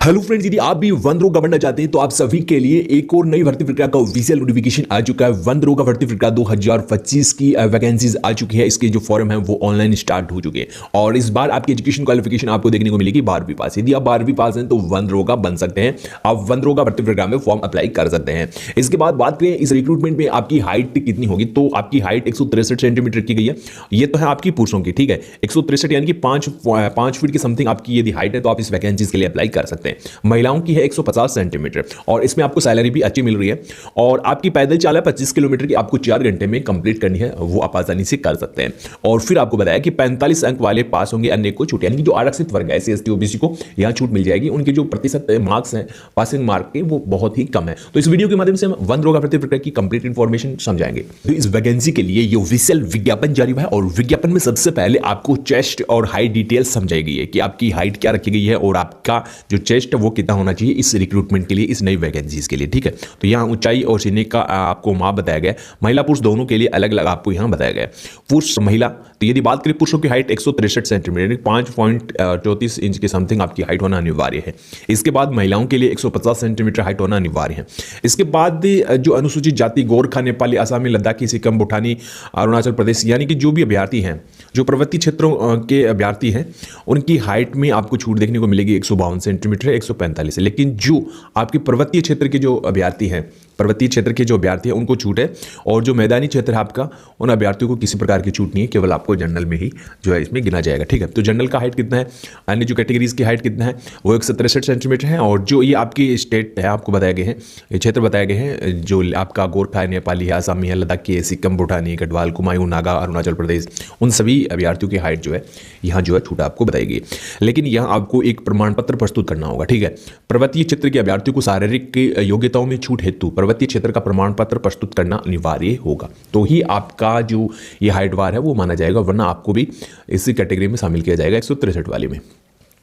Hello friends, यदि आप भी वन दरोगा बनना चाहते हैं तो आप सभी के लिए एक और नई भर्ती प्रक्रिया का ऑफिशियल नोटिफिकेशन आ चुका है। वन दरोगा भर्ती प्रक्रिया 2025 की वैकेंसीज आ चुकी है। इसके जो फॉर्म है वो ऑनलाइन स्टार्ट हो चुके हैं और इस बार आपकी एजुकेशन क्वालिफिकेशन आपको देखने को मिलेगी 12वीं पास। यदि आप 12वीं पास हैं तो वन दरोगा बन सकते हैं, आप वन दरोगा भर्ती प्रक्रिया में फॉर्म अप्लाई कर सकते हैं। इसके बाद बात करें इस रिक्रूटमेंट में आपकी हाइट कितनी होगी, तो आपकी हाइट 163 सेंटीमीटर की गई है। ये तो है आपकी पुरुषों की, ठीक है। 163 यानी कि 5 फीट की समथिंग आपकी यदि हाइट है तो आप इस वैकेंसीज के लिए अप्लाई कर सकते हैं। महिलाओं की है 150 सेंटीमीटर और इसमें आपको सैलरी भी अच्छी मिल रही है और आपकी पैदल चाल है 25 किलोमीटर की, आपको 4 घंटे में कंप्लीट करनी है, वो आप आसानी से कर सकते हैं। और फिर आपको बताया कि 45 अंक वाले पास होंगे, अन्य को छूट, यानी कि जो आरक्षित वर्ग है SC ST OBC को यहां छूट मिल जाएगी। उनके जो प्रतिशत मार्क्स हैं पासिंग मार्क के वो बहुत ही कम है। तो इस वीडियो के माध्यम से हम वन दरोगा भर्ती प्रक्रिया की कंप्लीट इंफॉर्मेशन समझाएंगे। तो इस वैकेंसी के लिए ये ऑफिशियल विज्ञापन जारी हुआ है और विज्ञापन में सबसे पहले आपको चेस्ट और हाइट डिटेल्स समझाई गई है कि आपकी हाइट क्या रखी गई है और आपका जो चेस्ट है वो कितना होना चाहिए इस रिक्रूटमेंट के लिए, इस नई वैकेंसीज के लिए, ठीक है। तो यहाँ ऊंचाई और सीने का आपको माप बताया गया है। महिला पुरुष दोनों के लिए अलग अलग आपको यहाँ बताया गया है। पुरुष महिला, तो यदि बात करें पुरुषों की हाइट 163 सेंटीमीटर 5.34 इंच के समथिंग आपकी हाइट होना अनिवार्य है। इसके बाद महिलाओं के लिए 150 सेंटीमीटर हाइट होना अनिवार्य है। इसके बाद जो अनुसूचित जाति गोरखा, नेपाली, आसामी, लद्दाखी, सिक्किम, भूटानी, अरुणाचल प्रदेश, यानी कि जो भी अभ्यर्थी हैं, जो पर्वतीय क्षेत्रों के अभ्यर्थी हैं, उनकी हाइट में आपको छूट देखने को मिलेगी 152 सेंटीमीटर 145 है। लेकिन जो आपके पर्वतीय क्षेत्र के जो अभ्यर्थी हैं, पर्वतीय क्षेत्र के जो अभ्यर्थी हैं उनको छूट है और जो मैदानी क्षेत्र है आपका, उन अभ्यर्थियों को किसी प्रकार की छूट नहीं है, केवल आपको जनरल में ही जो है इसमें गिना जाएगा, ठीक है। तो जनरल का हाइट कितना है, अन्य जो कैटेगरीज की हाइट कितना है वो 163 सेंटीमीटर है। और जो ये आपकी स्टेट है आपको बताए गए हैं, ये क्षेत्र बताए गए हैं, जो आपका गोरखा है, नेपाली है, आसामी है, लद्दाखी है, सिक्किम, भूटानी, गढ़वाल, कुमाऊं, नागा, अरुणाचल प्रदेश, उन सभी अभ्यर्थियों की हाइट जो है यहाँ जो है छूट आपको बताई गई। लेकिन यहाँ आपको एक प्रमाण पत्र प्रस्तुत करना होगा, ठीक है। पर्वतीय क्षेत्र के अभ्यर्थियों को शारीरिक योग्यताओं में छूट हेतु पर्वतीय क्षेत्र का प्रमाण पत्र प्रस्तुत करना अनिवार्य होगा, तो ही आपका जो ये हाइट बार है वो माना जाएगा, वरना आपको भी इसी कैटेगरी में शामिल किया जाएगा 163 वाले में।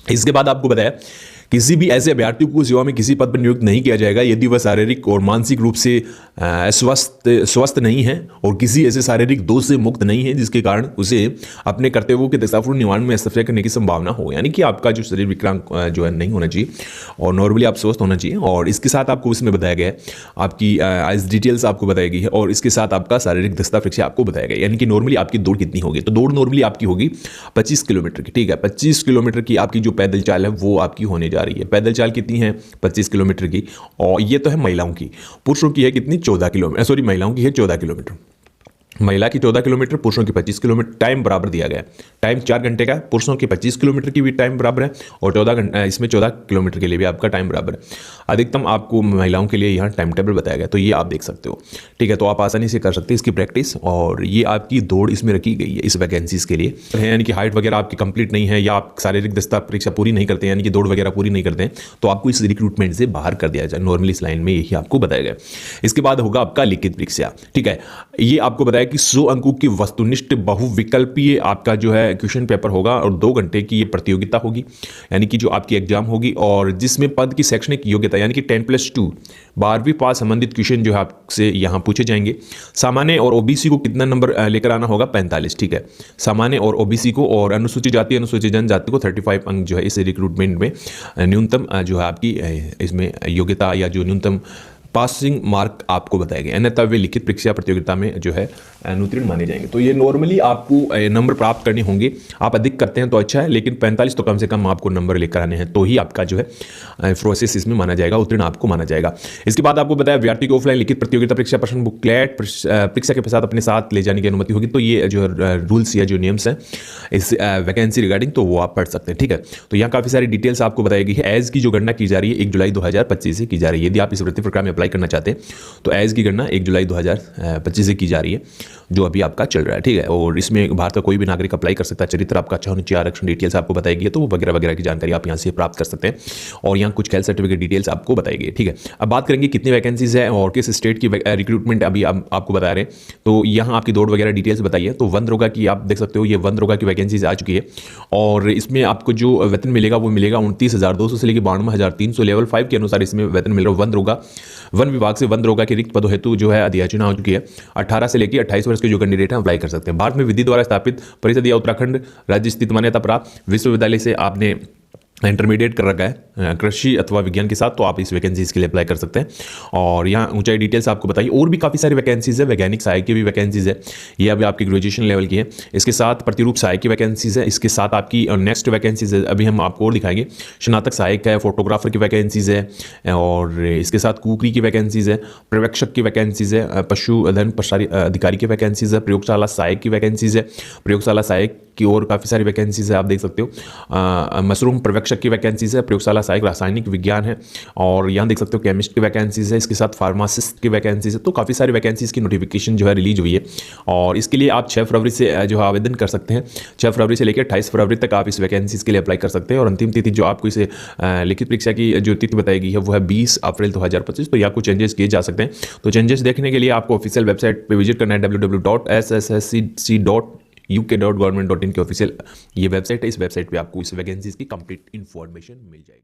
इसके बाद आपको बताया किसी भी ऐसे अभ्यर्थी को सेवा में किसी पद पर नियुक्त नहीं किया जाएगा यदि वह शारीरिक और मानसिक रूप से स्वस्थ नहीं है और किसी ऐसे शारीरिक दोष से मुक्त नहीं है जिसके कारण उसे अपने कर्तव्यों के दशापूर्ण निवारण में हस्तक्षेप करने की संभावना हो। यानी कि आपका जो शरीर विकलांग जो है नहीं होना चाहिए और नॉर्मली आप स्वस्थ होना चाहिए। और इसके साथ आपको इसमें बताया गया है आपकी आइज डिटेल्स आपको बताई गई है और इसके साथ आपका शारीरिक दक्षता परीक्षा आपको बताया गया, यानी कि नॉर्मली आपकी दौड़ कितनी होगी। तो दौड़ नॉर्मली आपकी होगी 25 किलोमीटर की, ठीक है। 25 किलोमीटर की आपकी जो पैदल चाल है वो आपकी होने जा रही है। पैदल चाल कितनी है 25 किलोमीटर की, और ये तो है महिलाओं की। पुरुषों की है कितनी 14 किलोमीटर, सॉरी महिलाओं की है 14 किलोमीटर, महिला की 14 किलोमीटर, पुरुषों की 25 किलोमीटर। टाइम बराबर दिया गया है, टाइम 4 घंटे का, पुरुषों की 25 किलोमीटर की भी टाइम बराबर है और 14 घंटे इसमें 14 किलोमीटर के लिए भी आपका टाइम बराबर है। अधिकतम आपको महिलाओं के लिए यहाँ टाइम टेबल बताया गया, तो ये आप देख सकते हो, ठीक है। तो आप आसानी से कर सकते हैं इसकी प्रैक्टिस। और ये आपकी दौड़ इसमें रखी गई है इस वैकेंसीज के लिए, यानी कि हाइट वगैरह आपकी कंप्लीट नहीं है या आप शारीरिक दक्षता परीक्षा पूरी नहीं करते हैं, यानी कि दौड़ वगैरह पूरी नहीं करते हैं, तो आपको इस रिक्रूटमेंट से बाहर कर दिया जाए। नॉर्मली इस लाइन में यही आपको बताया गया। इसके बाद होगा आपका लिखित परीक्षा, ठीक है। ये आपको बताया कि 100 अंकों की वस्तुनिष्ठ बहुविकल्पीय आपका जो है क्वेश्चन पेपर होगा और 2 घंटे की ये प्रतियोगिता होगी, यानी कि जो आपकी एग्जाम होगी, और जिसमें पद की शैक्षणिक योग्यता यानी कि 10+2 12वीं पास संबंधित क्वेश्चन जो है आपसे यहाँ पूछे जाएंगे। सामान्य और ओबीसी को कितना नंबर लेकर आना होगा 45, ठीक है। सामान्य और ओबीसी को, और अनुसूचित जाति अनुसूचित जनजाति को 35 अंक जो है इस रिक्रूटमेंट में न्यूनतम जो है आपकी इसमें योग्यता या जो न्यूनतम पासिंग मार्क आपको बताए गए, अन्यथा वे लिखित परीक्षा प्रतियोगिता में जो है अनुत्तीर्ण माने जाएंगे। तो ये नॉर्मली आपको नंबर प्राप्त करने होंगे, आप अधिक करते हैं तो अच्छा है, लेकिन 45 तो कम से कम आपको नंबर लेकर आने हैं, तो ही आपका जो है प्रोसेस इसमें माना जाएगा, उत्तीर्ण आपको माना जाएगा। इसके बाद आपको बताया अभ्यर्थी को ऑफलाइन लिखित प्रतियोगिता परीक्षा प्रश्न बुकलेट परीक्षा के साथ अपने साथ ले जाने की अनुमति होगी। तो ये जो रूल्स या जो नियम्स हैं इस वैकेंसी रिगार्डिंग, तो वो आप पढ़ सकते हैं, ठीक है। तो यहाँ काफ़ी सारी डिटेल्स आपको बताई गई है। एज की जो गणना की जा रही है 1 जुलाई 2025 से की जा रही है। यदि आप इस भर्ती प्रक्रिया में अप्लाई करना चाहते हैं तो एज की गणना 1 जुलाई 2025 से की जा रही है, जो अभी आपका चल रहा है, ठीक है। और इसमें भारत का कोई भी नागरिक अप्लाई कर सकता है। चरित्र आपका अच्छा होना चाहिए, आरक्षण डिटेल्स आपको बताई गई है, तो वो वगैरह वगैरह की जानकारी आप यहाँ से प्राप्त कर सकते हैं। और यहाँ कुछ खेल सर्टिफिकेट डिटेल्स आपको बताई गई है, ठीक है। अब बात करेंगे कितनी वैकेंसीज है और किस स्टेट की रिक्रूटमेंट अभी आपको बता रहे हैं। तो यहाँ आपकी दौड़ वगैरह डिटेल्स बताइए। तो वन दरोगा की आप देख सकते हो, ये वन दरोगा की वैकेंसीज आ चुकी है और इसमें आपको जो वेतन मिलेगा वो मिलेगा 29,200 से लेकर 92,300 लेवल 5 के अनुसार इसमें वेतन मिल रहा है। वन दरोगा वन विभाग से वन दरोगा के रिक्त पदों हेतु जो है अधिसूचना हो चुकी है। 18 से लेकर 28 वर्ष के जो कैंडिडेट हैं अप्लाई कर सकते हैं। भारत में विधि द्वारा स्थापित परिषद या उत्तराखंड राज्य स्थित मान्यता प्राप्त विश्वविद्यालय से आपने इंटरमीडिएट कर रखा है कृषि अथवा विज्ञान के साथ, तो आप इस वैकेंसीज के लिए अप्लाई कर सकते हैं। और यहाँ ऊंचाई डिटेल्स आपको बताइए। और भी काफ़ी सारी वैकेंसीज है, वैज्ञानिक सहायक की भी वैकेंसीज है, ये अभी आपकी ग्रेजुएशन लेवल की है। इसके साथ प्रतिरूप सहायक की वैकेंसीज है, इसके साथ आपकी नेक्स्ट वैकेंसीज है, अभी हम आपको और दिखाएंगे। स्नातक सहायक है, फोटोग्राफर की वैकेंसीज है, और इसके साथ कुकरी की वैकेंसीज है, पर्यवेक्षक की वैकेंसीज है, पशुधन प्रसारी अधिकारी की वैकेंसीज है, प्रयोगशाला सहायक की वैकेंसीज है, प्रयोगशाला सहायक की और काफ़ी सारी वैकेंसीज है, आप देख सकते हो। मशरूम पर्यवेक्षक की वैकेंसीज है, प्रयोगशाला सहायक रासायनिक विज्ञान है, और यहाँ देख सकते हो केमिस्ट की वैकेंसीज है, इसके साथ फार्मासिस्ट की वैकेंसीज है। तो काफ़ी सारी वैकेंसीज की नोटिफिकेशन जो है रिलीज हुई है, और इसके लिए आप 6 फरवरी से जो है आवेदन कर सकते हैं। 6 फरवरी से लेकर 28 फरवरी तक आप इस वैकेंसीज के लिए अप्लाई कर सकते हैं। और अंतिम तिथि जो आपको इसे लिखित परीक्षा की जो तिथि बताई गई है वो है 20 अप्रैल 2025। तो ये आपको चेंजेस किए जा सकते हैं। तो चेंजेस देखने के लिए आपको ऑफिशियल वेबसाइट पर विजिट करना है, www.sssc.uk.government.in की ऑफिशियल ये वेबसाइट है। इस वेबसाइट पे आपको इस वैकेंसीज की कंप्लीट इन्फॉर्मेशन मिल जाएगी।